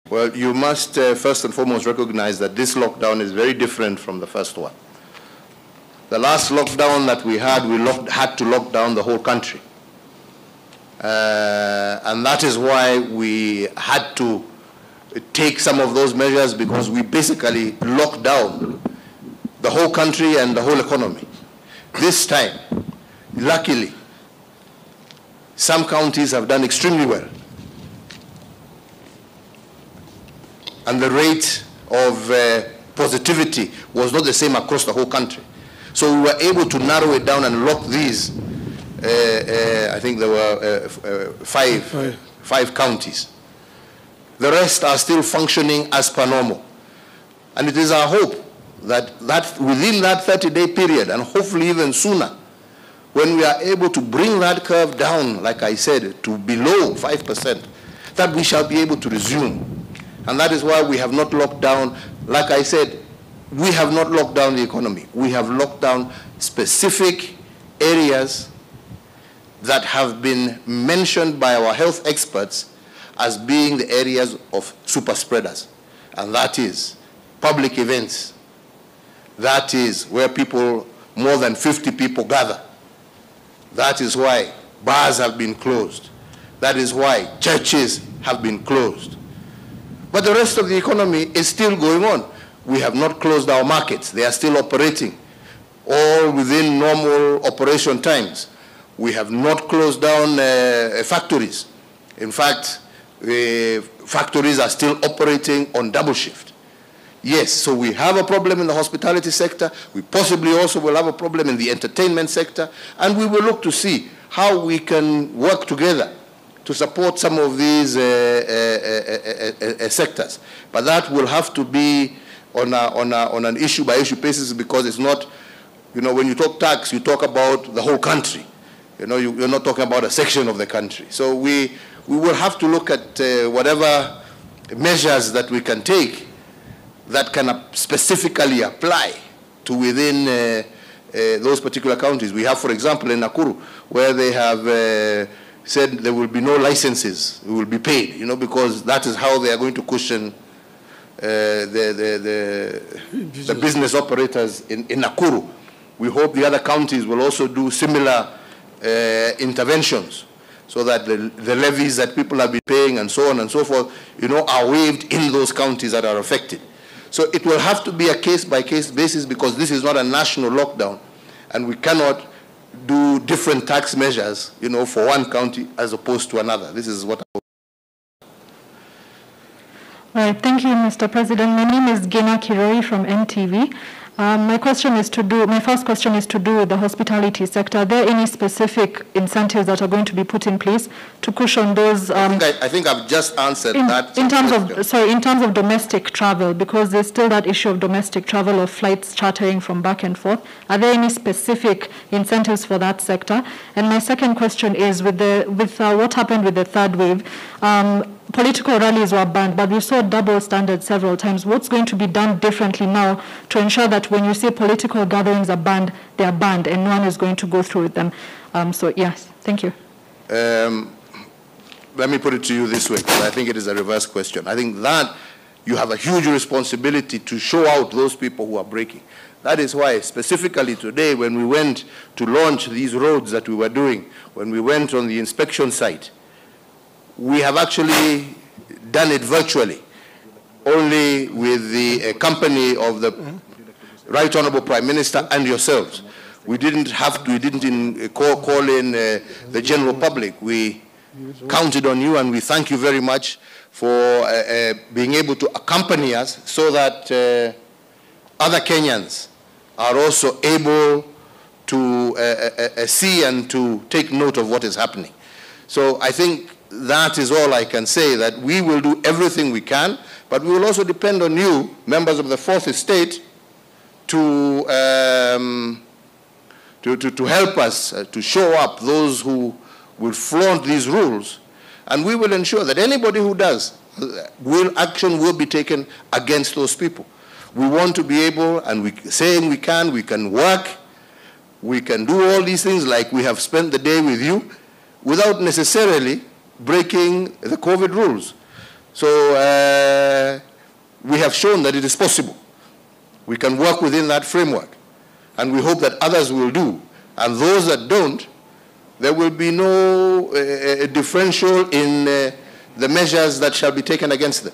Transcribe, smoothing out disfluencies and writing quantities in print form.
Well, you must first and foremost recognize that this lockdown is very different from the first one. The last lockdown that we had, had to lock down the whole country. And that is why we had to take some of those measures, because we basically locked down the whole country and the whole economy. This time, luckily, some counties have done extremely well. And the rate of positivity was not the same across the whole country. So we were able to narrow it down and lock these. I think there were five counties. The rest are still functioning as per normal. And it is our hope that within that 30-day period, and hopefully even sooner, when we are able to bring that curve down, like I said, to below 5%, that we shall be able to resume. And that is why we have not locked down, like I said, we have not locked down the economy. We have locked down specific areas that have been mentioned by our health experts as being the areas of super spreaders. And that is public events. That is where people, more than 50 people gather. That is why bars have been closed. That is why churches have been closed. But the rest of the economy is still going on. We have not closed our markets. They are still operating, all within normal operation times. We have not closed down factories. In fact, factories are still operating on double shift. Yes, so we have a problem in the hospitality sector. We possibly also will have a problem in the entertainment sector. And we will look to see how we can work together to support some of these sectors. But that will have to be on an issue-by-issue basis, because it's not, you know, when you talk tax, you talk about the whole country. You know, you're not talking about a section of the country. So we will have to look at whatever measures that we can take that can specifically apply to within those particular counties. We have, for example, in Nakuru, where they have said there will be no licenses, it will be paid, you know, because that is how they are going to cushion the business operators in Nakuru. We hope the other counties will also do similar interventions, so that the levies that people have been paying and so on and so forth, you know, are waived in those counties that are affected. So it will have to be a case-by-case basis, because this is not a national lockdown, and we cannot do different tax measures, you know, for one county as opposed to another. This is what I... All right, thank you, Mr. President. My name is Gina Kiroi from NTV. My first question is to do with the hospitality sector. Are there any specific incentives that are going to be put in place to cushion those? I think I've just answered that. In terms of domestic travel, because there's still that issue of domestic travel, of flights chartering from back and forth. Are there any specific incentives for that sector? And my second question is, with what happened with the third wave, political rallies were banned, but we saw double standards several times. What's going to be done differently now to ensure that when you say political gatherings are banned, they are banned and no one is going to go through with them? So, yes, thank you. Let me put it to you this way, because I think it is a reverse question. I think that you have a huge responsibility to show out those people who are breaking. That is why, specifically today, when we went to launch these roads that we were doing, when we went on the inspection site, we have actually done it virtually, only with the company of the Right Honorable Prime Minister and yourselves. We didn't have to, we didn't call in the general public. We counted on you, and we thank you very much for being able to accompany us, so that other Kenyans are also able to see and to take note of what is happening. So I think that is all I can say, that we will do everything we can, but we will also depend on you, members of the Fourth Estate, to help us to show up those who will flaunt these rules, and we will ensure that anybody who does, action will be taken against those people. We want to be able, and we can work, we can do all these things like we have spent the day with you, without necessarily breaking the COVID rules. So have shown that it is possible. We can work within that framework, and we hope that others will do. And those that don't, there will be no differential in the measures that shall be taken against them.